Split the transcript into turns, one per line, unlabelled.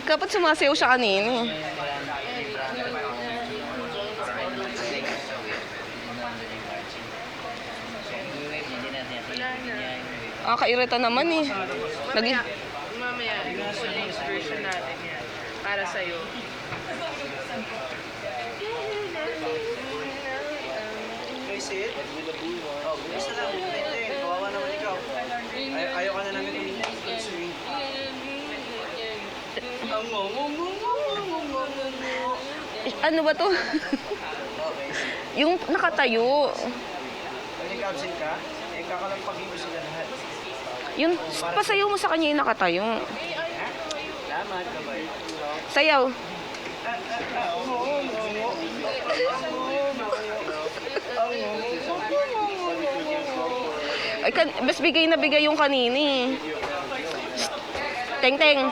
Dapat sumasayaw siya kanina. Kairita naman eh.
Mamaya, i-next version natin yan. Para sa'yo.
Sit. Oh, bilis na lang. Kawawa naman ikaw. Ayaw ka na namin uminig.
Ano ba to? Yung nakatayo.
Pag nag-absent ka, kakalampagin mo sila lahat.
Yung pasayaw mo sa kanya yung nakatayo.
Salamat, kabay.
Sayaw. Ay, mas bigay na bigay yung kanini. Teng, teng.